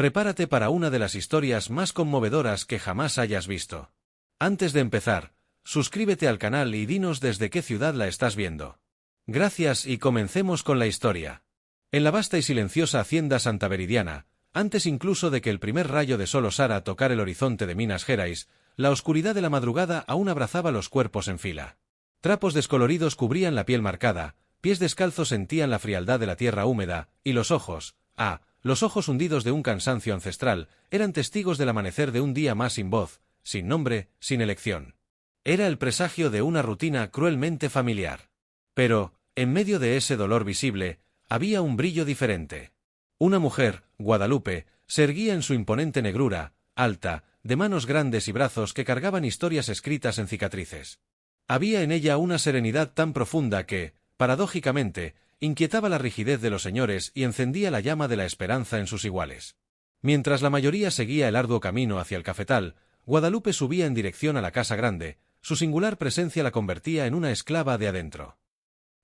Prepárate para una de las historias más conmovedoras que jamás hayas visto. Antes de empezar, suscríbete al canal y dinos desde qué ciudad la estás viendo. Gracias y comencemos con la historia. En la vasta y silenciosa hacienda Santa Veridiana, antes incluso de que el primer rayo de sol osara tocar el horizonte de Minas Gerais, la oscuridad de la madrugada aún abrazaba los cuerpos en fila. Trapos descoloridos cubrían la piel marcada, pies descalzos sentían la frialdad de la tierra húmeda, y los ojos, los ojos hundidos de un cansancio ancestral, eran testigos del amanecer de un día más sin voz, sin nombre, sin elección. Era el presagio de una rutina cruelmente familiar. Pero, en medio de ese dolor visible, había un brillo diferente. Una mujer, Guadalupe, se erguía en su imponente negrura, alta, de manos grandes y brazos que cargaban historias escritas en cicatrices. Había en ella una serenidad tan profunda que, paradójicamente, inquietaba la rigidez de los señores y encendía la llama de la esperanza en sus iguales. Mientras la mayoría seguía el arduo camino hacia el cafetal, Guadalupe subía en dirección a la casa grande. Su singular presencia la convertía en una esclava de adentro.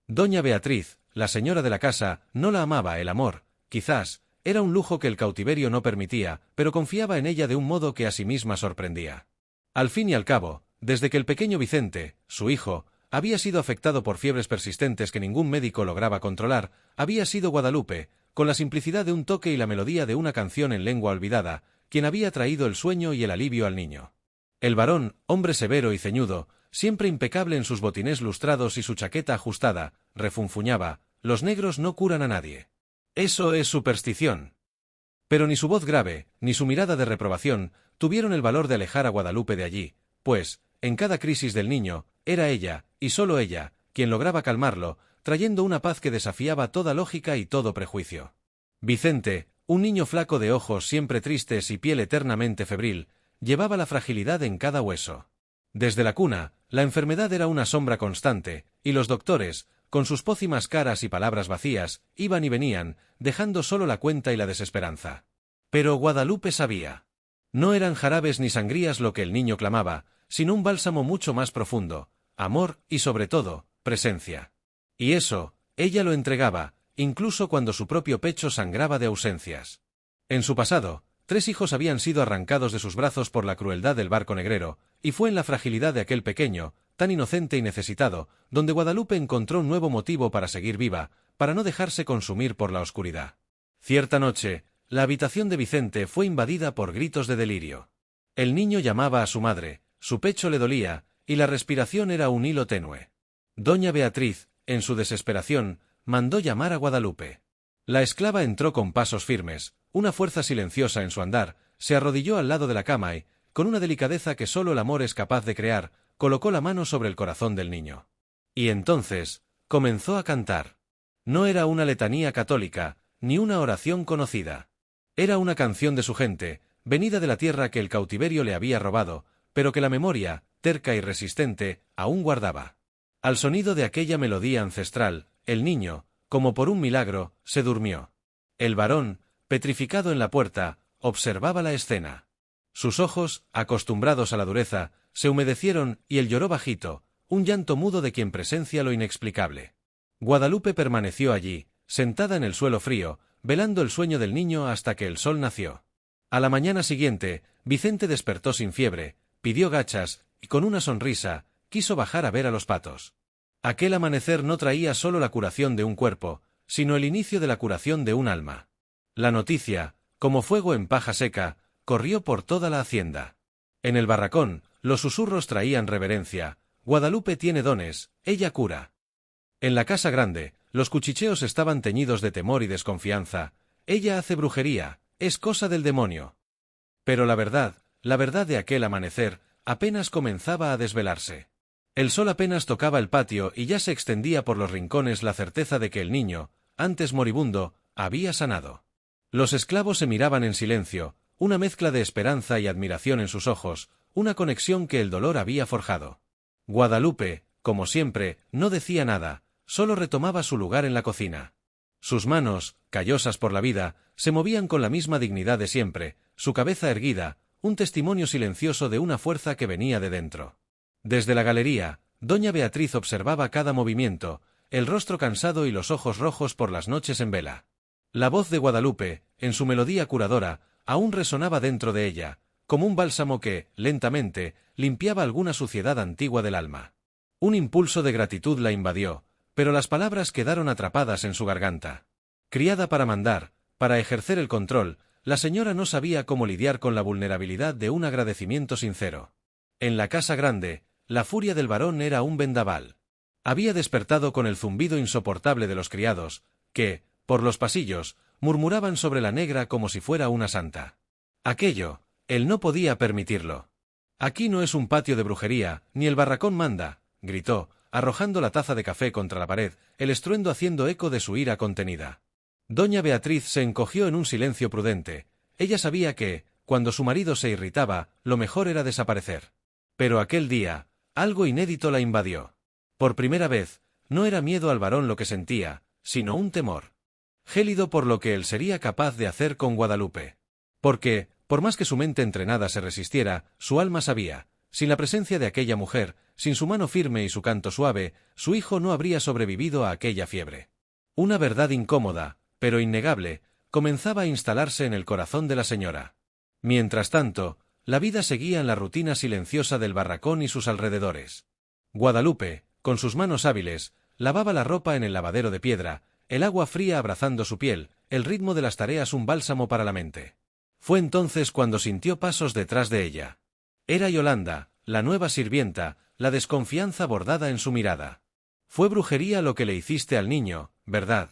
Doña Beatriz, la señora de la casa, no la amaba. El amor, quizás, era un lujo que el cautiverio no permitía, pero confiaba en ella de un modo que a sí misma sorprendía. Al fin y al cabo, desde que el pequeño Vicente, su hijo, había sido afectado por fiebres persistentes que ningún médico lograba controlar, había sido Guadalupe, con la simplicidad de un toque y la melodía de una canción en lengua olvidada, quien había traído el sueño y el alivio al niño. El varón, hombre severo y ceñudo, siempre impecable en sus botines lustrados y su chaqueta ajustada, refunfuñaba: «Los negros no curan a nadie. Eso es superstición». Pero ni su voz grave, ni su mirada de reprobación, tuvieron el valor de alejar a Guadalupe de allí, pues, en cada crisis del niño, era ella, y solo ella, quien lograba calmarlo, trayendo una paz que desafiaba toda lógica y todo prejuicio. Vicente, un niño flaco de ojos siempre tristes y piel eternamente febril, llevaba la fragilidad en cada hueso. Desde la cuna, la enfermedad era una sombra constante, y los doctores, con sus pócimas caras y palabras vacías, iban y venían, dejando solo la cuenta y la desesperanza. Pero Guadalupe sabía. No eran jarabes ni sangrías lo que el niño clamaba, sino un bálsamo mucho más profundo, amor y sobre todo, presencia. Y eso, ella lo entregaba, incluso cuando su propio pecho sangraba de ausencias. En su pasado, 3 hijos habían sido arrancados de sus brazos por la crueldad del barco negrero, y fue en la fragilidad de aquel pequeño, tan inocente y necesitado, donde Guadalupe encontró un nuevo motivo para seguir viva, para no dejarse consumir por la oscuridad. Cierta noche, la habitación de Vicente fue invadida por gritos de delirio. El niño llamaba a su madre, su pecho le dolía, y la respiración era un hilo tenue. Doña Beatriz, en su desesperación, mandó llamar a Guadalupe. La esclava entró con pasos firmes, una fuerza silenciosa en su andar, se arrodilló al lado de la cama y, con una delicadeza que solo el amor es capaz de crear, colocó la mano sobre el corazón del niño. Y entonces, comenzó a cantar. No era una letanía católica, ni una oración conocida. Era una canción de su gente, venida de la tierra que el cautiverio le había robado, pero que la memoria, terca y resistente, aún guardaba. Al sonido de aquella melodía ancestral, el niño, como por un milagro, se durmió. El varón, petrificado en la puerta, observaba la escena. Sus ojos, acostumbrados a la dureza, se humedecieron y él lloró bajito, un llanto mudo de quien presencia lo inexplicable. Guadalupe permaneció allí, sentada en el suelo frío, velando el sueño del niño hasta que el sol nació. A la mañana siguiente, Vicente despertó sin fiebre, pidió gachas, y con una sonrisa, quiso bajar a ver a los patos. Aquel amanecer no traía solo la curación de un cuerpo, sino el inicio de la curación de un alma. La noticia, como fuego en paja seca, corrió por toda la hacienda. En el barracón, los susurros traían reverencia: «Guadalupe tiene dones, ella cura». En la casa grande, los cuchicheos estaban teñidos de temor y desconfianza: «Ella hace brujería, es cosa del demonio». Pero la verdad de aquel amanecer, apenas comenzaba a desvelarse. El sol apenas tocaba el patio y ya se extendía por los rincones la certeza de que el niño, antes moribundo, había sanado. Los esclavos se miraban en silencio, una mezcla de esperanza y admiración en sus ojos, una conexión que el dolor había forjado. Guadalupe, como siempre, no decía nada, solo retomaba su lugar en la cocina. Sus manos, callosas por la vida, se movían con la misma dignidad de siempre, su cabeza erguida, un testimonio silencioso de una fuerza que venía de dentro. Desde la galería, doña Beatriz observaba cada movimiento, el rostro cansado y los ojos rojos por las noches en vela. La voz de Guadalupe, en su melodía curadora, aún resonaba dentro de ella, como un bálsamo que, lentamente, limpiaba alguna suciedad antigua del alma. Un impulso de gratitud la invadió, pero las palabras quedaron atrapadas en su garganta. Criada para mandar, para ejercer el control, la señora no sabía cómo lidiar con la vulnerabilidad de un agradecimiento sincero. En la casa grande, la furia del varón era un vendaval. Había despertado con el zumbido insoportable de los criados, que, por los pasillos, murmuraban sobre la negra como si fuera una santa. Aquello, él no podía permitirlo. Aquí no es un patio de brujería, ni el barracón manda, gritó, arrojando la taza de café contra la pared, el estruendo haciendo eco de su ira contenida. Doña Beatriz se encogió en un silencio prudente. Ella sabía que, cuando su marido se irritaba, lo mejor era desaparecer. Pero aquel día, algo inédito la invadió. Por primera vez, no era miedo al varón lo que sentía, sino un temor. Gélido por lo que él sería capaz de hacer con Guadalupe. Porque, por más que su mente entrenada se resistiera, su alma sabía, sin la presencia de aquella mujer, sin su mano firme y su canto suave, su hijo no habría sobrevivido a aquella fiebre. Una verdad incómoda, pero innegable, comenzaba a instalarse en el corazón de la señora. Mientras tanto, la vida seguía en la rutina silenciosa del barracón y sus alrededores. Guadalupe, con sus manos hábiles, lavaba la ropa en el lavadero de piedra, el agua fría abrazando su piel, el ritmo de las tareas un bálsamo para la mente. Fue entonces cuando sintió pasos detrás de ella. Era Yolanda, la nueva sirvienta, la desconfianza bordada en su mirada. Fue brujería lo que le hiciste al niño, ¿verdad?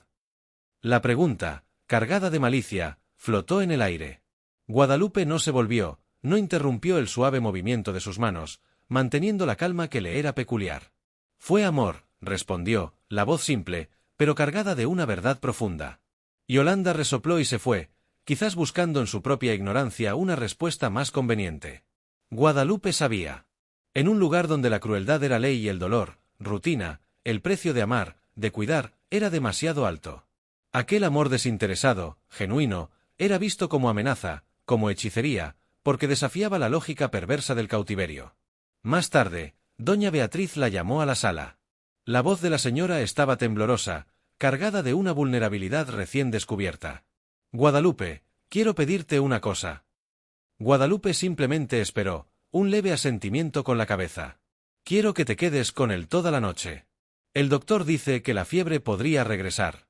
La pregunta, cargada de malicia, flotó en el aire. Guadalupe no se volvió, no interrumpió el suave movimiento de sus manos, manteniendo la calma que le era peculiar. Fue amor, respondió, la voz simple, pero cargada de una verdad profunda. Yolanda resopló y se fue, quizás buscando en su propia ignorancia una respuesta más conveniente. Guadalupe sabía. En un lugar donde la crueldad era ley y el dolor, rutina, el precio de amar, de cuidar, era demasiado alto. Aquel amor desinteresado, genuino, era visto como amenaza, como hechicería, porque desafiaba la lógica perversa del cautiverio. Más tarde, doña Beatriz la llamó a la sala. La voz de la señora estaba temblorosa, cargada de una vulnerabilidad recién descubierta. Guadalupe, quiero pedirte una cosa. Guadalupe simplemente esperó, un leve asentimiento con la cabeza. Quiero que te quedes con él toda la noche. El doctor dice que la fiebre podría regresar.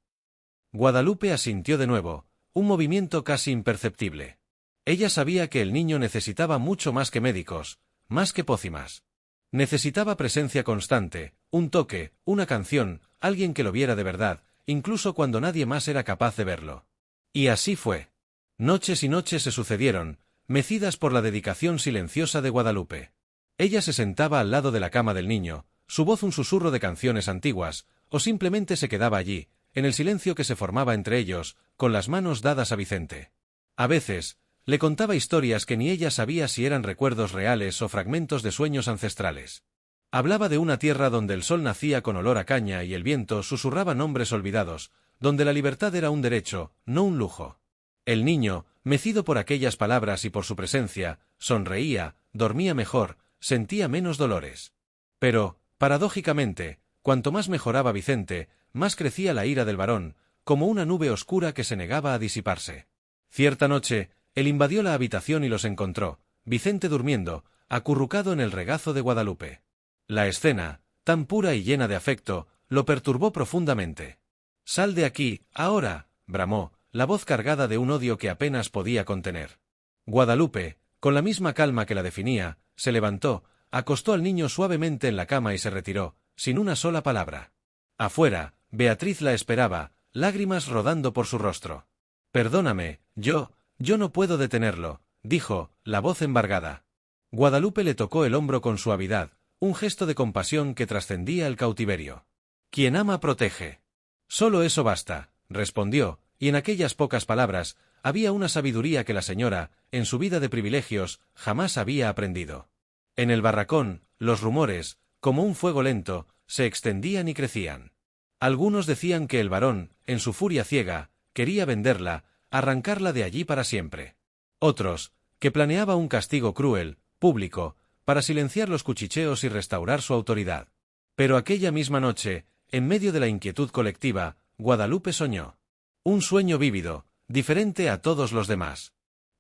Guadalupe asintió de nuevo, un movimiento casi imperceptible. Ella sabía que el niño necesitaba mucho más que médicos, más que pócimas. Necesitaba presencia constante, un toque, una canción, alguien que lo viera de verdad, incluso cuando nadie más era capaz de verlo. Y así fue. Noches y noches se sucedieron, mecidas por la dedicación silenciosa de Guadalupe. Ella se sentaba al lado de la cama del niño, su voz un susurro de canciones antiguas, o simplemente se quedaba allí, en el silencio que se formaba entre ellos, con las manos dadas a Vicente. A veces, le contaba historias que ni ella sabía si eran recuerdos reales o fragmentos de sueños ancestrales. Hablaba de una tierra donde el sol nacía con olor a caña y el viento susurraba nombres olvidados, donde la libertad era un derecho, no un lujo. El niño, mecido por aquellas palabras y por su presencia, sonreía, dormía mejor, sentía menos dolores. Pero, paradójicamente, cuanto más mejoraba Vicente, más crecía la ira del varón, como una nube oscura que se negaba a disiparse. Cierta noche, él invadió la habitación y los encontró, Vicente durmiendo, acurrucado en el regazo de Guadalupe. La escena, tan pura y llena de afecto, lo perturbó profundamente. «Sal de aquí, ahora», bramó, la voz cargada de un odio que apenas podía contener. Guadalupe, con la misma calma que la definía, se levantó, acostó al niño suavemente en la cama y se retiró, sin una sola palabra. Afuera, Beatriz la esperaba, lágrimas rodando por su rostro. «Perdóname, yo no puedo detenerlo», dijo, la voz embargada. Guadalupe le tocó el hombro con suavidad, un gesto de compasión que trascendía el cautiverio. «Quien ama protege». «Solo eso basta», respondió, y en aquellas pocas palabras había una sabiduría que la señora, en su vida de privilegios, jamás había aprendido. En el barracón, los rumores, como un fuego lento, se extendían y crecían. Algunos decían que el varón, en su furia ciega, quería venderla, arrancarla de allí para siempre. Otros, que planeaba un castigo cruel, público, para silenciar los cuchicheos y restaurar su autoridad. Pero aquella misma noche, en medio de la inquietud colectiva, Guadalupe soñó. Un sueño vívido, diferente a todos los demás.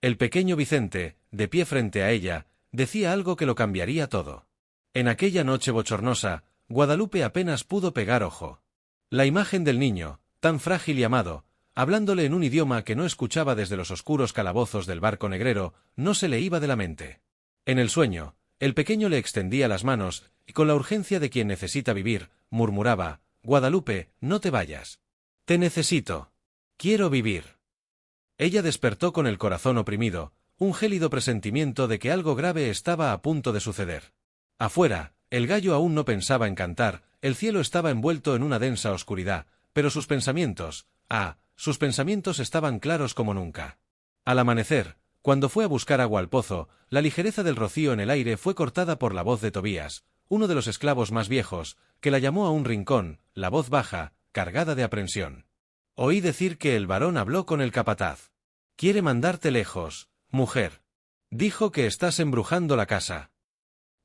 El pequeño Vicente, de pie frente a ella, decía algo que lo cambiaría todo. En aquella noche bochornosa, Guadalupe apenas pudo pegar ojo. La imagen del niño, tan frágil y amado, hablándole en un idioma que no escuchaba desde los oscuros calabozos del barco negrero, no se le iba de la mente. En el sueño, el pequeño le extendía las manos, y con la urgencia de quien necesita vivir, murmuraba: «Guadalupe, no te vayas. Te necesito. Quiero vivir». Ella despertó con el corazón oprimido, un gélido presentimiento de que algo grave estaba a punto de suceder. Afuera, el gallo aún no pensaba en cantar, el cielo estaba envuelto en una densa oscuridad, pero sus pensamientos, sus pensamientos estaban claros como nunca. Al amanecer, cuando fue a buscar agua al pozo, la ligereza del rocío en el aire fue cortada por la voz de Tobías, uno de los esclavos más viejos, que la llamó a un rincón, la voz baja, cargada de aprensión. «Oí decir que el varón habló con el capataz. Quiere mandarte lejos, mujer. Dijo que estás embrujando la casa».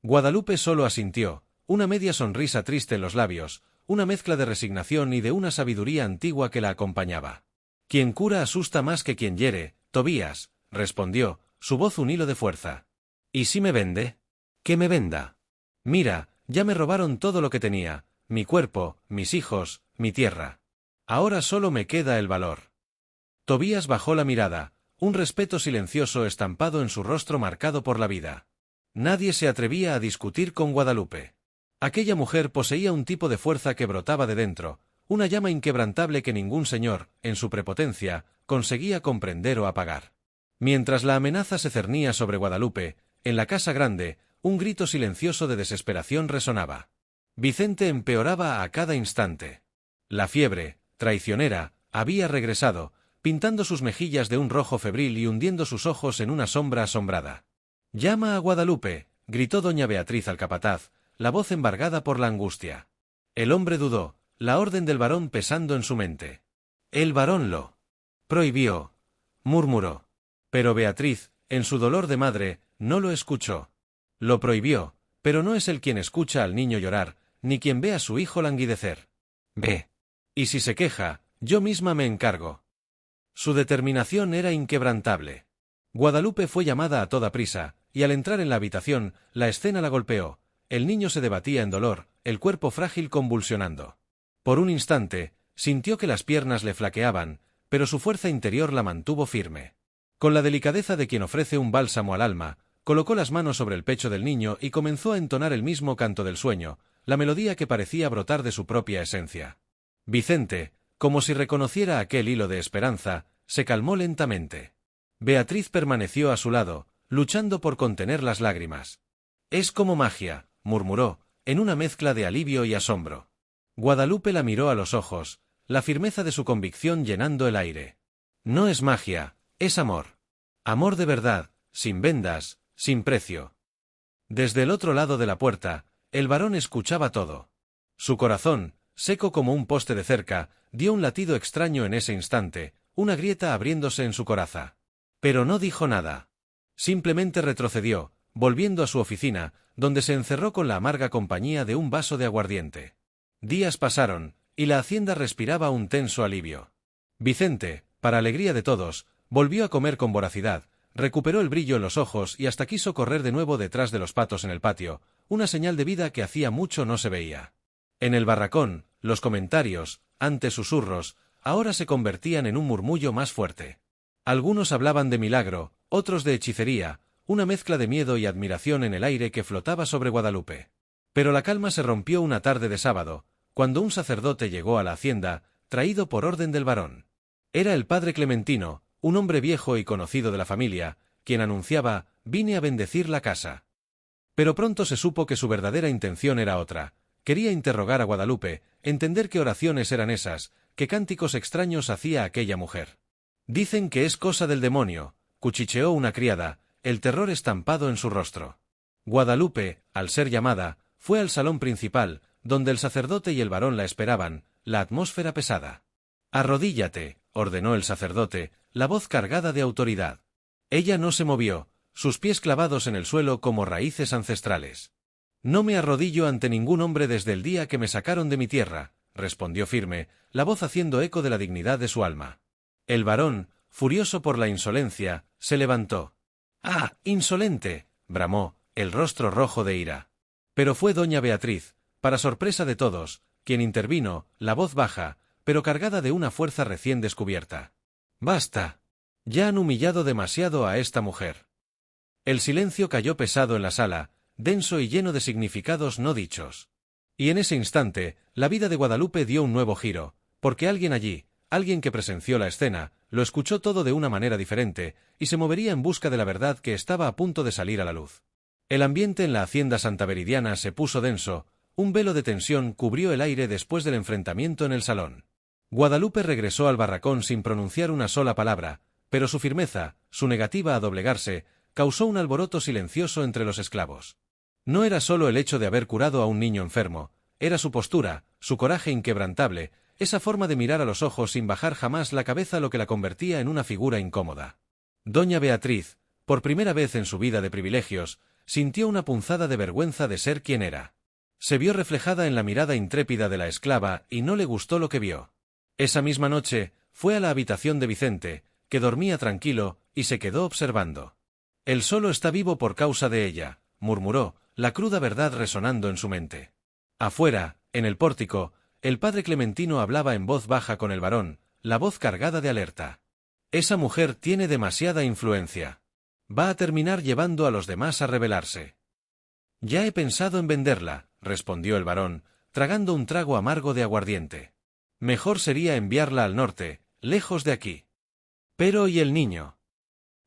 Guadalupe solo asintió, una media sonrisa triste en los labios, una mezcla de resignación y de una sabiduría antigua que la acompañaba. «Quien cura asusta más que quien hiere, Tobías», respondió, su voz un hilo de fuerza. «¿Y si me vende? ¿Que me venda? Mira, ya me robaron todo lo que tenía, mi cuerpo, mis hijos, mi tierra. Ahora solo me queda el valor». Tobías bajó la mirada, un respeto silencioso estampado en su rostro marcado por la vida. Nadie se atrevía a discutir con Guadalupe. Aquella mujer poseía un tipo de fuerza que brotaba de dentro, una llama inquebrantable que ningún señor, en su prepotencia, conseguía comprender o apagar. Mientras la amenaza se cernía sobre Guadalupe, en la casa grande, un grito silencioso de desesperación resonaba. Vicente empeoraba a cada instante. La fiebre, traicionera, había regresado, pintando sus mejillas de un rojo febril y hundiendo sus ojos en una sombra asombrada. «Llama a Guadalupe», gritó doña Beatriz al capataz, la voz embargada por la angustia. El hombre dudó, la orden del varón pesando en su mente. «El varón lo prohibió», murmuró. Pero Beatriz, en su dolor de madre, no lo escuchó. Lo prohibió, pero no es él quien escucha al niño llorar, ni quien ve a su hijo languidecer. «Ve. Y si se queja, yo misma me encargo». Su determinación era inquebrantable. Guadalupe fue llamada a toda prisa, y al entrar en la habitación, la escena la golpeó. El niño se debatía en dolor, el cuerpo frágil convulsionando. Por un instante, sintió que las piernas le flaqueaban, pero su fuerza interior la mantuvo firme. Con la delicadeza de quien ofrece un bálsamo al alma, colocó las manos sobre el pecho del niño y comenzó a entonar el mismo canto del sueño, la melodía que parecía brotar de su propia esencia. Vicente, como si reconociera aquel hilo de esperanza, se calmó lentamente. Beatriz permaneció a su lado, luchando por contener las lágrimas. «Es como magia», murmuró, en una mezcla de alivio y asombro. Guadalupe la miró a los ojos, la firmeza de su convicción llenando el aire. «No es magia, es amor. Amor de verdad, sin vendas, sin precio». Desde el otro lado de la puerta, el varón escuchaba todo. Su corazón, seco como un poste de cerca, dio un latido extraño en ese instante, una grieta abriéndose en su coraza. Pero no dijo nada. Simplemente retrocedió, volviendo a su oficina, donde se encerró con la amarga compañía de un vaso de aguardiente. Días pasaron, y la hacienda respiraba un tenso alivio. Vicente, para alegría de todos, volvió a comer con voracidad, recuperó el brillo en los ojos y hasta quiso correr de nuevo detrás de los patos en el patio, una señal de vida que hacía mucho no se veía. En el barracón, los comentarios, antes susurros, ahora se convertían en un murmullo más fuerte. Algunos hablaban de milagro, otros de hechicería, una mezcla de miedo y admiración en el aire que flotaba sobre Guadalupe. Pero la calma se rompió una tarde de sábado, cuando un sacerdote llegó a la hacienda, traído por orden del varón. Era el padre Clementino, un hombre viejo y conocido de la familia, quien anunciaba: «Vine a bendecir la casa». Pero pronto se supo que su verdadera intención era otra. Quería interrogar a Guadalupe, entender qué oraciones eran esas, qué cánticos extraños hacía aquella mujer. «Dicen que es cosa del demonio», cuchicheó una criada, el terror estampado en su rostro. Guadalupe, al ser llamada, fue al salón principal, donde el sacerdote y el varón la esperaban, la atmósfera pesada. «Arrodíllate», ordenó el sacerdote, la voz cargada de autoridad. Ella no se movió, sus pies clavados en el suelo como raíces ancestrales. «No me arrodillo ante ningún hombre desde el día que me sacaron de mi tierra», respondió firme, la voz haciendo eco de la dignidad de su alma. El varón, furioso por la insolencia, se levantó. ¡Ah, insolente!, bramó, el rostro rojo de ira. Pero fue doña Beatriz, para sorpresa de todos, quien intervino, la voz baja, pero cargada de una fuerza recién descubierta. ¡Basta! Ya han humillado demasiado a esta mujer. El silencio cayó pesado en la sala, denso y lleno de significados no dichos. Y en ese instante, la vida de Guadalupe dio un nuevo giro, porque alguien allí, alguien que presenció la escena, lo escuchó todo de una manera diferente, y se movería en busca de la verdad que estaba a punto de salir a la luz. El ambiente en la hacienda santaveridiana se puso denso, un velo de tensión cubrió el aire después del enfrentamiento en el salón. Guadalupe regresó al barracón sin pronunciar una sola palabra, pero su firmeza, su negativa a doblegarse, causó un alboroto silencioso entre los esclavos. No era solo el hecho de haber curado a un niño enfermo, era su postura, su coraje inquebrantable, esa forma de mirar a los ojos sin bajar jamás la cabeza lo que la convertía en una figura incómoda. Doña Beatriz, por primera vez en su vida de privilegios, sintió una punzada de vergüenza de ser quien era. Se vio reflejada en la mirada intrépida de la esclava y no le gustó lo que vio. Esa misma noche, fue a la habitación de Vicente, que dormía tranquilo, y se quedó observando. Él solo está vivo por causa de ella, murmuró, la cruda verdad resonando en su mente. Afuera, en el pórtico, el padre Clementino hablaba en voz baja con el varón, la voz cargada de alerta. Esa mujer tiene demasiada influencia. Va a terminar llevando a los demás a rebelarse. Ya he pensado en venderla, respondió el varón, tragando un trago amargo de aguardiente. Mejor sería enviarla al norte, lejos de aquí. Pero ¿y el niño?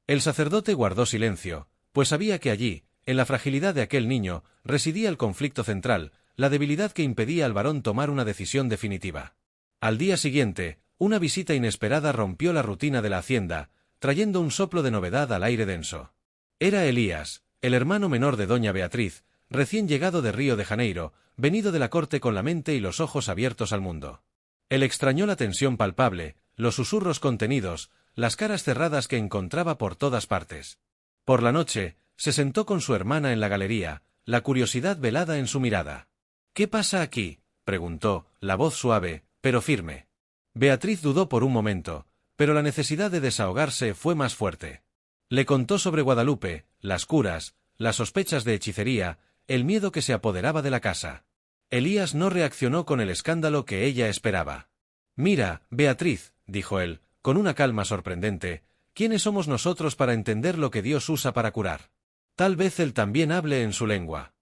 El sacerdote guardó silencio, pues sabía que allí, en la fragilidad de aquel niño, residía el conflicto central, la debilidad que impedía al varón tomar una decisión definitiva. Al día siguiente, una visita inesperada rompió la rutina de la hacienda, trayendo un soplo de novedad al aire denso. Era Elías, el hermano menor de doña Beatriz, recién llegado de Río de Janeiro, venido de la corte con la mente y los ojos abiertos al mundo. Él extrañó la tensión palpable, los susurros contenidos, las caras cerradas que encontraba por todas partes. Por la noche, se sentó con su hermana en la galería, la curiosidad velada en su mirada. «¿Qué pasa aquí?», preguntó, la voz suave, pero firme. Beatriz dudó por un momento, pero la necesidad de desahogarse fue más fuerte. Le contó sobre Guadalupe, las curas, las sospechas de hechicería, el miedo que se apoderaba de la casa. Elías no reaccionó con el escándalo que ella esperaba. «Mira, Beatriz», dijo él, con una calma sorprendente, «¿quiénes somos nosotros para entender lo que Dios usa para curar? Tal vez él también hable en su lengua».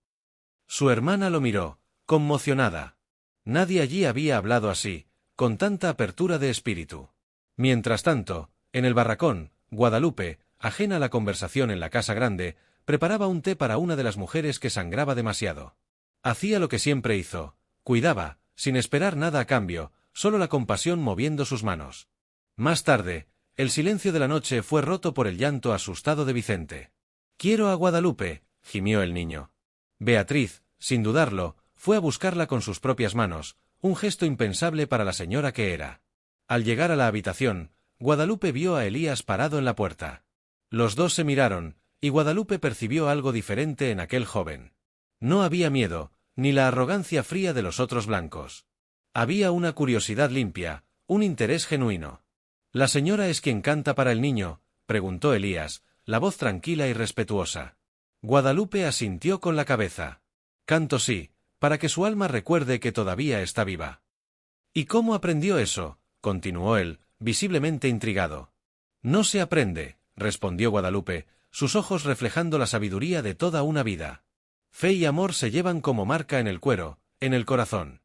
Su hermana lo miró, conmocionada. Nadie allí había hablado así, con tanta apertura de espíritu. Mientras tanto, en el barracón, Guadalupe, ajena a la conversación en la casa grande, preparaba un té para una de las mujeres que sangraba demasiado. Hacía lo que siempre hizo, cuidaba, sin esperar nada a cambio, solo la compasión moviendo sus manos. Más tarde, el silencio de la noche fue roto por el llanto asustado de Vicente. «Quiero a Guadalupe», gimió el niño. Beatriz, sin dudarlo, fue a buscarla con sus propias manos, un gesto impensable para la señora que era. Al llegar a la habitación, Guadalupe vio a Elías parado en la puerta. Los dos se miraron, y Guadalupe percibió algo diferente en aquel joven. No había miedo, ni la arrogancia fría de los otros blancos. Había una curiosidad limpia, un interés genuino. «¿La señora es quien canta para el niño?», preguntó Elías, la voz tranquila y respetuosa. Guadalupe asintió con la cabeza. «Canto sí, para que su alma recuerde que todavía está viva». «¿Y cómo aprendió eso?», continuó él, visiblemente intrigado. «No se aprende», respondió Guadalupe, sus ojos reflejando la sabiduría de toda una vida. «Fe y amor se llevan como marca en el cuero, en el corazón».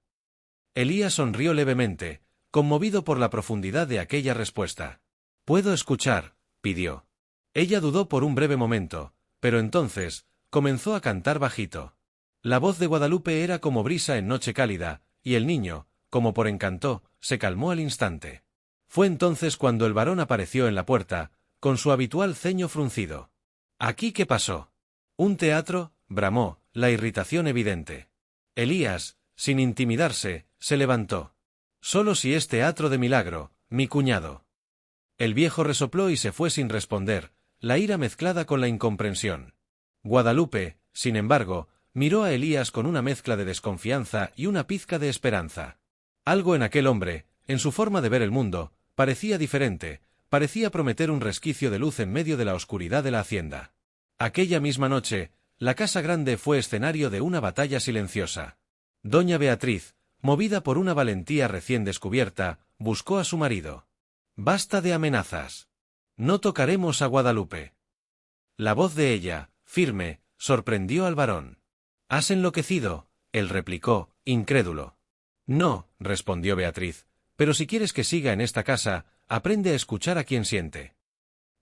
Elías sonrió levemente, conmovido por la profundidad de aquella respuesta. «¿Puedo escuchar?», pidió. Ella dudó por un breve momento, pero entonces, comenzó a cantar bajito. La voz de Guadalupe era como brisa en noche cálida, y el niño, como por encanto, se calmó al instante. Fue entonces cuando el varón apareció en la puerta, con su habitual ceño fruncido. «¿Aquí qué pasó?». «Un teatro», bramó, la irritación evidente. Elías, sin intimidarse, se levantó. «Solo si es teatro de milagro, mi cuñado». El viejo resopló y se fue sin responder, la ira mezclada con la incomprensión. Guadalupe, sin embargo, miró a Elías con una mezcla de desconfianza y una pizca de esperanza. Algo en aquel hombre, en su forma de ver el mundo, parecía diferente, parecía prometer un resquicio de luz en medio de la oscuridad de la hacienda. Aquella misma noche, la casa grande fue escenario de una batalla silenciosa. Doña Beatriz, movida por una valentía recién descubierta, buscó a su marido. «Basta de amenazas. No tocaremos a Guadalupe». La voz de ella, firme, sorprendió al varón. «¿Has enloquecido?», él replicó, incrédulo. «No», respondió Beatriz, «pero si quieres que siga en esta casa, aprende a escuchar a quien siente».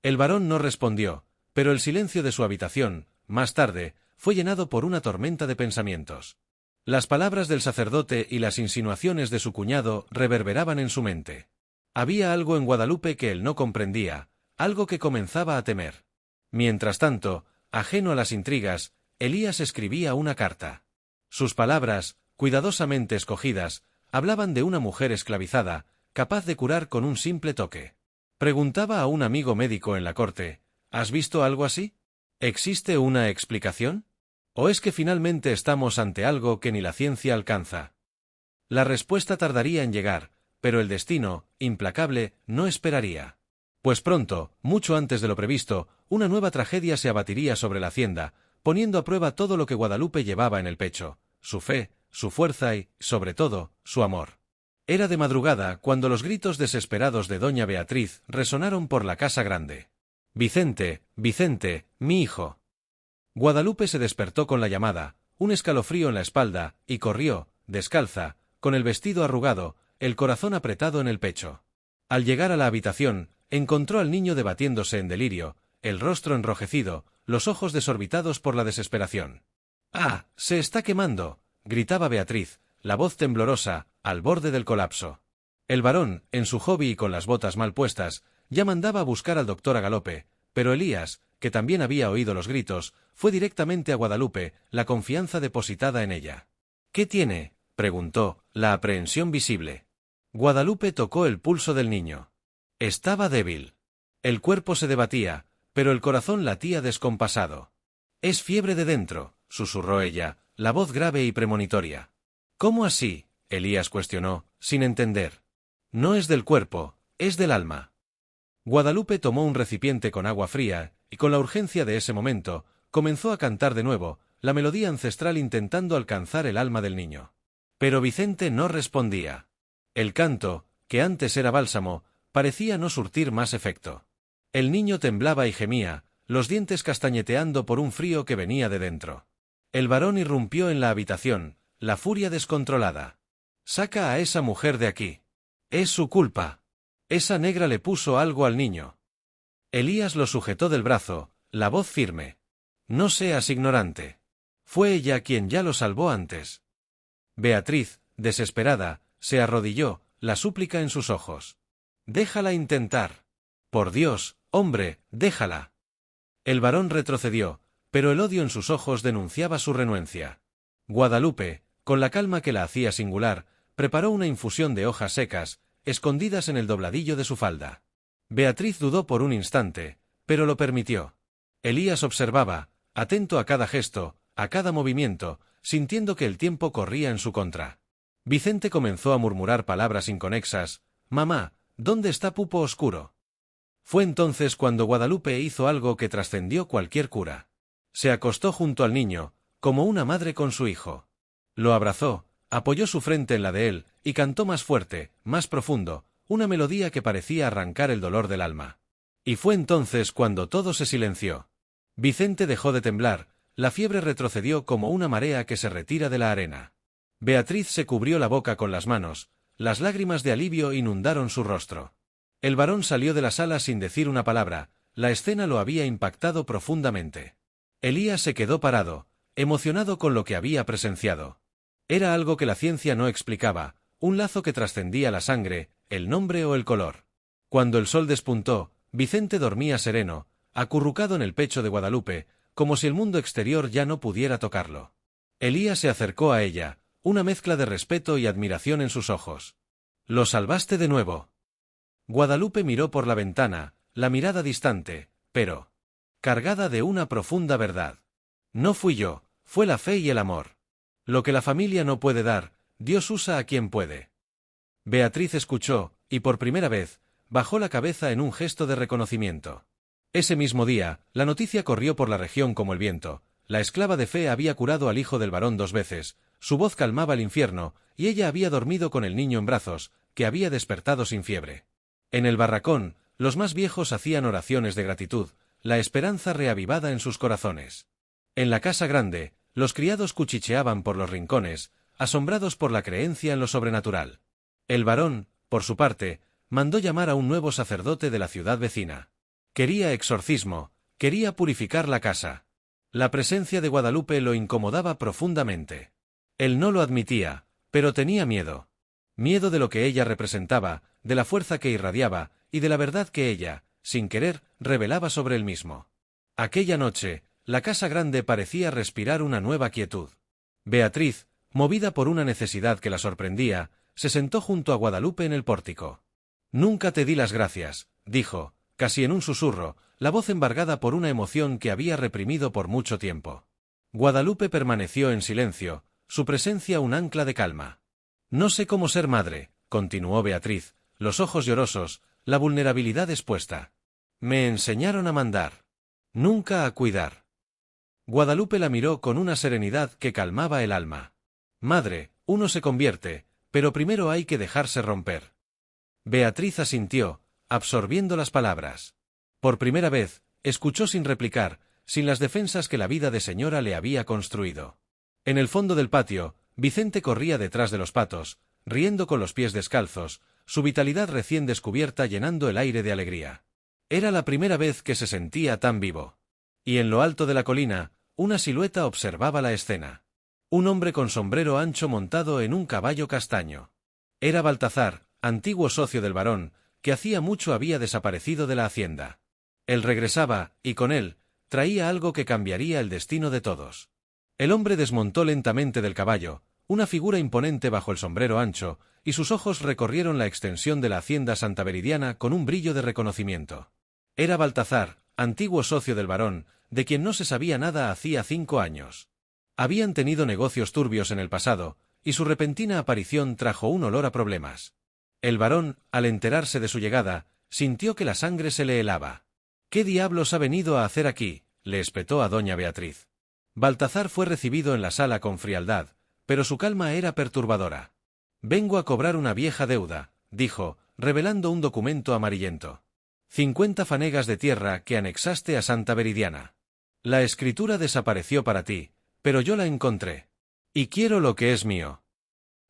El varón no respondió, pero el silencio de su habitación, más tarde, fue llenado por una tormenta de pensamientos. Las palabras del sacerdote y las insinuaciones de su cuñado reverberaban en su mente. Había algo en Guadalupe que él no comprendía, algo que comenzaba a temer. Mientras tanto, ajeno a las intrigas, Elías escribía una carta. Sus palabras, cuidadosamente escogidas, hablaban de una mujer esclavizada, capaz de curar con un simple toque. Preguntaba a un amigo médico en la corte, ¿has visto algo así? ¿Existe una explicación? ¿O es que finalmente estamos ante algo que ni la ciencia alcanza? La respuesta tardaría en llegar, pero el destino, implacable, no esperaría. Pues pronto, mucho antes de lo previsto, una nueva tragedia se abatiría sobre la hacienda, poniendo a prueba todo lo que Guadalupe llevaba en el pecho, su fe, su fuerza y, sobre todo, su amor. Era de madrugada cuando los gritos desesperados de doña Beatriz resonaron por la casa grande. «Vicente, Vicente, mi hijo». Guadalupe se despertó con la llamada, un escalofrío en la espalda, y corrió, descalza, con el vestido arrugado, el corazón apretado en el pecho. Al llegar a la habitación, encontró al niño debatiéndose en delirio, el rostro enrojecido, los ojos desorbitados por la desesperación. «¡Ah, se está quemando!», gritaba Beatriz, la voz temblorosa, al borde del colapso. El varón, en su hobby y con las botas mal puestas, ya mandaba a buscar al doctor a galope, pero Elías, que también había oído los gritos, fue directamente a Guadalupe, la confianza depositada en ella. «¿Qué tiene?», preguntó, la aprehensión visible. Guadalupe tocó el pulso del niño. Estaba débil. El cuerpo se debatía, pero el corazón latía descompasado. «Es fiebre de dentro», susurró ella, la voz grave y premonitoria. «¿Cómo así?», Elías cuestionó, sin entender. «No es del cuerpo, es del alma». Guadalupe tomó un recipiente con agua fría, y con la urgencia de ese momento, comenzó a cantar de nuevo, la melodía ancestral intentando alcanzar el alma del niño. Pero Vicente no respondía. El canto, que antes era bálsamo, parecía no surtir más efecto. El niño temblaba y gemía, los dientes castañeteando por un frío que venía de dentro. El varón irrumpió en la habitación, la furia descontrolada. «Saca a esa mujer de aquí. Es su culpa. Esa negra le puso algo al niño». Elías lo sujetó del brazo, la voz firme. «No seas ignorante. Fue ella quien ya lo salvó antes». Beatriz, desesperada, se arrodilló, la súplica en sus ojos. «Déjala intentar. Por Dios, hombre, déjala». El varón retrocedió, pero el odio en sus ojos denunciaba su renuencia. Guadalupe, con la calma que la hacía singular, preparó una infusión de hojas secas, escondidas en el dobladillo de su falda. Beatriz dudó por un instante, pero lo permitió. Elías observaba, atento a cada gesto, a cada movimiento, sintiendo que el tiempo corría en su contra. Vicente comenzó a murmurar palabras inconexas. «Mamá, ¿dónde está Pupo Oscuro?». Fue entonces cuando Guadalupe hizo algo que trascendió cualquier cura. Se acostó junto al niño, como una madre con su hijo. Lo abrazó, apoyó su frente en la de él, y cantó más fuerte, más profundo, una melodía que parecía arrancar el dolor del alma. Y fue entonces cuando todo se silenció. Vicente dejó de temblar, la fiebre retrocedió como una marea que se retira de la arena. Beatriz se cubrió la boca con las manos, las lágrimas de alivio inundaron su rostro. El varón salió de la sala sin decir una palabra, la escena lo había impactado profundamente. Elías se quedó parado, emocionado con lo que había presenciado. Era algo que la ciencia no explicaba, un lazo que trascendía la sangre, el nombre o el color. Cuando el sol despuntó, Vicente dormía sereno, acurrucado en el pecho de Guadalupe, como si el mundo exterior ya no pudiera tocarlo. Elías se acercó a ella, una mezcla de respeto y admiración en sus ojos. «¿Lo salvaste de nuevo?». Guadalupe miró por la ventana, la mirada distante, pero cargada de una profunda verdad. «No fui yo, fue la fe y el amor. Lo que la familia no puede dar, Dios usa a quien puede». Beatriz escuchó, y por primera vez, bajó la cabeza en un gesto de reconocimiento. Ese mismo día, la noticia corrió por la región como el viento. La esclava de Fe había curado al hijo del varón 2 veces, su voz calmaba el infierno, y ella había dormido con el niño en brazos, que había despertado sin fiebre. En el barracón, los más viejos hacían oraciones de gratitud, la esperanza reavivada en sus corazones. En la casa grande, los criados cuchicheaban por los rincones, asombrados por la creencia en lo sobrenatural. El varón, por su parte, mandó llamar a un nuevo sacerdote de la ciudad vecina. Quería exorcismo, quería purificar la casa. La presencia de Guadalupe lo incomodaba profundamente. Él no lo admitía, pero tenía miedo. Miedo de lo que ella representaba, de la fuerza que irradiaba, y de la verdad que ella, sin querer, revelaba sobre él mismo. Aquella noche, la casa grande parecía respirar una nueva quietud. Beatriz, movida por una necesidad que la sorprendía, se sentó junto a Guadalupe en el pórtico. «Nunca te di las gracias», dijo, casi en un susurro, la voz embargada por una emoción que había reprimido por mucho tiempo. Guadalupe permaneció en silencio, su presencia un ancla de calma. «No sé cómo ser madre», continuó Beatriz, los ojos llorosos, la vulnerabilidad expuesta. «Me enseñaron a mandar. Nunca a cuidar». Guadalupe la miró con una serenidad que calmaba el alma. «Madre, uno se convierte, pero primero hay que dejarse romper». Beatriz asintió, absorbiendo las palabras. Por primera vez, escuchó sin replicar, sin las defensas que la vida de señora le había construido. En el fondo del patio, Vicente corría detrás de los patos, riendo con los pies descalzos, su vitalidad recién descubierta llenando el aire de alegría. Era la primera vez que se sentía tan vivo. Y en lo alto de la colina, una silueta observaba la escena. Un hombre con sombrero ancho montado en un caballo castaño. Era Baltazar, antiguo socio del varón, que hacía mucho había desaparecido de la hacienda. Él regresaba, y con él, traía algo que cambiaría el destino de todos. El hombre desmontó lentamente del caballo, una figura imponente bajo el sombrero ancho, y sus ojos recorrieron la extensión de la hacienda santaberidiana con un brillo de reconocimiento. Era Baltazar, antiguo socio del varón, de quien no se sabía nada hacía 5 años. Habían tenido negocios turbios en el pasado, y su repentina aparición trajo un olor a problemas. El varón, al enterarse de su llegada, sintió que la sangre se le helaba. «¿Qué diablos ha venido a hacer aquí?», le espetó a doña Beatriz. Baltazar fue recibido en la sala con frialdad, pero su calma era perturbadora. «Vengo a cobrar una vieja deuda», dijo, revelando un documento amarillento. 50 fanegas de tierra que anexaste a Santa Veridiana. La escritura desapareció para ti, pero yo la encontré. Y quiero lo que es mío».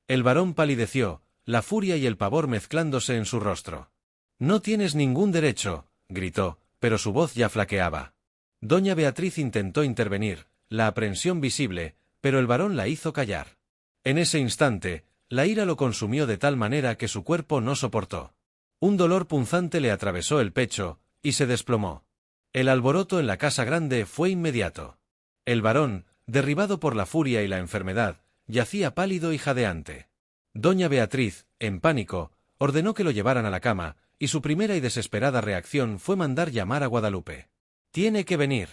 El varón palideció, la furia y el pavor mezclándose en su rostro. «No tienes ningún derecho», gritó, pero su voz ya flaqueaba. Doña Beatriz intentó intervenir, la aprensión visible, pero el varón la hizo callar. En ese instante, la ira lo consumió de tal manera que su cuerpo no soportó. Un dolor punzante le atravesó el pecho, y se desplomó. El alboroto en la casa grande fue inmediato. El varón, derribado por la furia y la enfermedad, yacía pálido y jadeante. Doña Beatriz, en pánico, ordenó que lo llevaran a la cama, y su primera y desesperada reacción fue mandar llamar a Guadalupe. «Tiene que venir.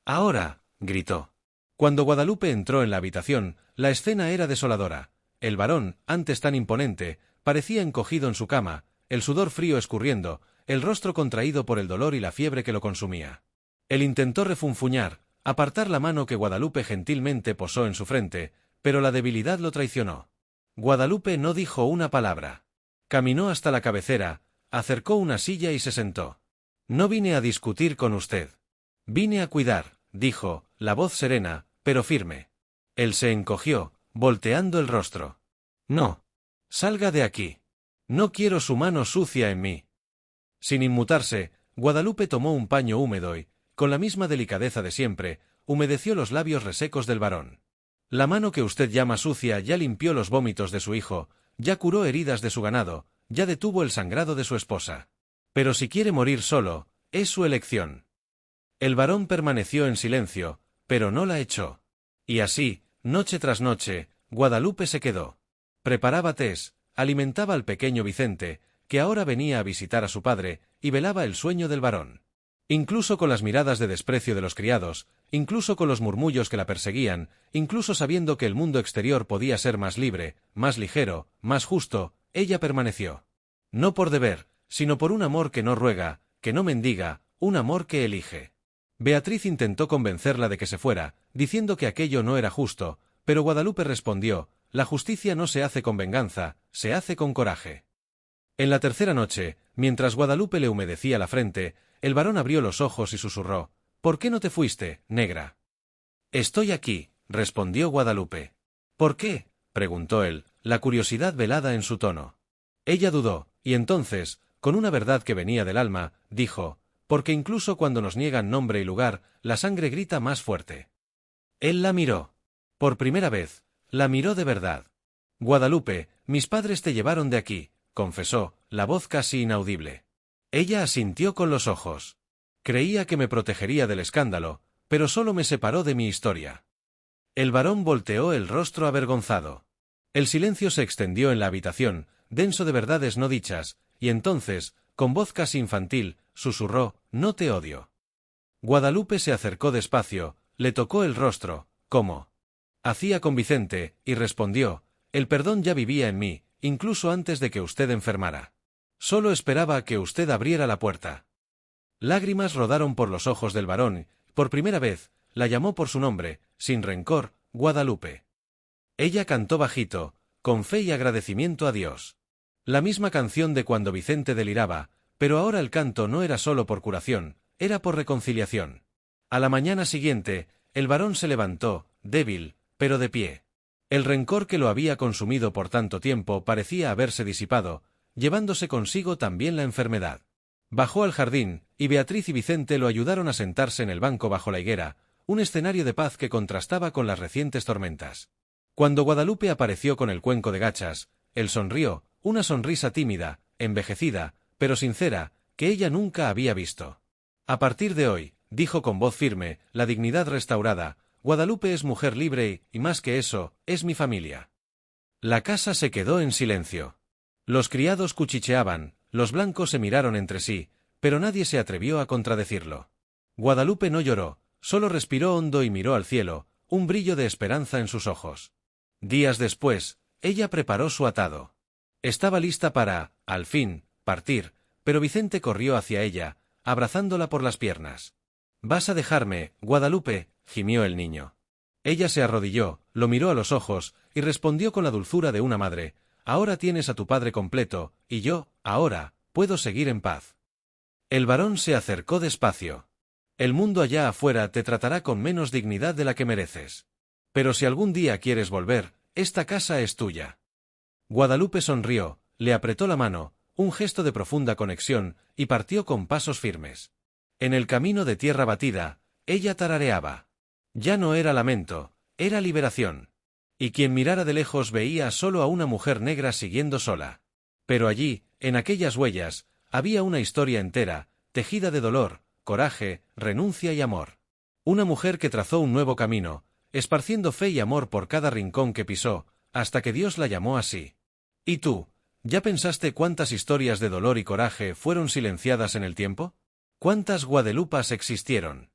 Ahora», gritó. Cuando Guadalupe entró en la habitación, la escena era desoladora. El varón, antes tan imponente, parecía encogido en su cama, el sudor frío escurriendo, el rostro contraído por el dolor y la fiebre que lo consumía. Él intentó refunfuñar, apartar la mano que Guadalupe gentilmente posó en su frente, pero la debilidad lo traicionó. Guadalupe no dijo una palabra. Caminó hasta la cabecera, acercó una silla y se sentó. «No vine a discutir con usted. Vine a cuidar», dijo, la voz serena, pero firme. Él se encogió, volteando el rostro. «No. Salga de aquí. No quiero su mano sucia en mí». Sin inmutarse, Guadalupe tomó un paño húmedo y, con la misma delicadeza de siempre, humedeció los labios resecos del varón. «La mano que usted llama sucia ya limpió los vómitos de su hijo, ya curó heridas de su ganado, ya detuvo el sangrado de su esposa. Pero si quiere morir solo, es su elección». El varón permaneció en silencio, pero no la echó. Y así, noche tras noche, Guadalupe se quedó. Preparaba tés, alimentaba al pequeño Vicente, que ahora venía a visitar a su padre, y velaba el sueño del varón. Incluso con las miradas de desprecio de los criados, incluso con los murmullos que la perseguían, incluso sabiendo que el mundo exterior podía ser más libre, más ligero, más justo, ella permaneció. No por deber, sino por un amor que no ruega, que no mendiga, un amor que elige. Beatriz intentó convencerla de que se fuera, diciendo que aquello no era justo, pero Guadalupe respondió: la justicia no se hace con venganza, se hace con coraje. En la tercera noche, mientras Guadalupe le humedecía la frente, el varón abrió los ojos y susurró: ¿por qué no te fuiste, negra? Estoy aquí, respondió Guadalupe. ¿Por qué?, preguntó él, la curiosidad velada en su tono. Ella dudó, y entonces, con una verdad que venía del alma, dijo: porque incluso cuando nos niegan nombre y lugar, la sangre grita más fuerte. Él la miró. Por primera vez, la miró de verdad. Guadalupe, mis padres te llevaron de aquí, confesó, la voz casi inaudible. Ella asintió con los ojos. Creía que me protegería del escándalo, pero solo me separó de mi historia. El varón volteó el rostro avergonzado. El silencio se extendió en la habitación, denso de verdades no dichas, y entonces, con voz casi infantil, susurró: no te odio. Guadalupe se acercó despacio, le tocó el rostro, como hacía con Vicente, y respondió: el perdón ya vivía en mí, incluso antes de que usted enfermara. Solo esperaba que usted abriera la puerta. Lágrimas rodaron por los ojos del varón, por primera vez, la llamó por su nombre, sin rencor: Guadalupe. Ella cantó bajito, con fe y agradecimiento a Dios. La misma canción de cuando Vicente deliraba, pero ahora el canto no era solo por curación, era por reconciliación. A la mañana siguiente, el varón se levantó, débil, pero de pie. El rencor que lo había consumido por tanto tiempo parecía haberse disipado, llevándose consigo también la enfermedad. Bajó al jardín, y Beatriz y Vicente lo ayudaron a sentarse en el banco bajo la higuera, un escenario de paz que contrastaba con las recientes tormentas. Cuando Guadalupe apareció con el cuenco de gachas, él sonrió, una sonrisa tímida, envejecida, pero sincera, que ella nunca había visto. A partir de hoy, dijo con voz firme, la dignidad restaurada, Guadalupe es mujer libre y, más que eso, es mi familia. La casa se quedó en silencio. Los criados cuchicheaban, los blancos se miraron entre sí, pero nadie se atrevió a contradecirlo. Guadalupe no lloró, solo respiró hondo y miró al cielo, un brillo de esperanza en sus ojos. Días después, ella preparó su atado. Estaba lista para, al fin, partir, pero Vicente corrió hacia ella, abrazándola por las piernas. «¿Vas a dejarme, Guadalupe?», gimió el niño. Ella se arrodilló, lo miró a los ojos, y respondió con la dulzura de una madre: «Ahora tienes a tu padre completo, y yo, ahora, puedo seguir en paz». El varón se acercó despacio. «El mundo allá afuera te tratará con menos dignidad de la que mereces. Pero si algún día quieres volver, esta casa es tuya». Guadalupe sonrió, le apretó la mano, un gesto de profunda conexión, y partió con pasos firmes. En el camino de tierra batida, ella tarareaba. Ya no era lamento, era liberación. Y quien mirara de lejos veía solo a una mujer negra siguiendo sola. Pero allí, en aquellas huellas, había una historia entera, tejida de dolor, coraje, renuncia y amor. Una mujer que trazó un nuevo camino, esparciendo fe y amor por cada rincón que pisó, hasta que Dios la llamó así. ¿Y tú, ya pensaste cuántas historias de dolor y coraje fueron silenciadas en el tiempo? ¿Cuántas Guadalupas existieron?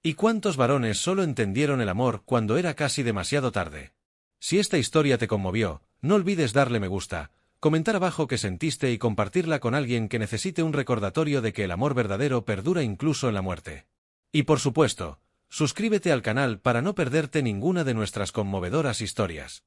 ¿Y cuántos varones solo entendieron el amor cuando era casi demasiado tarde? Si esta historia te conmovió, no olvides darle me gusta, comentar abajo qué sentiste y compartirla con alguien que necesite un recordatorio de que el amor verdadero perdura incluso en la muerte. Y por supuesto, suscríbete al canal para no perderte ninguna de nuestras conmovedoras historias.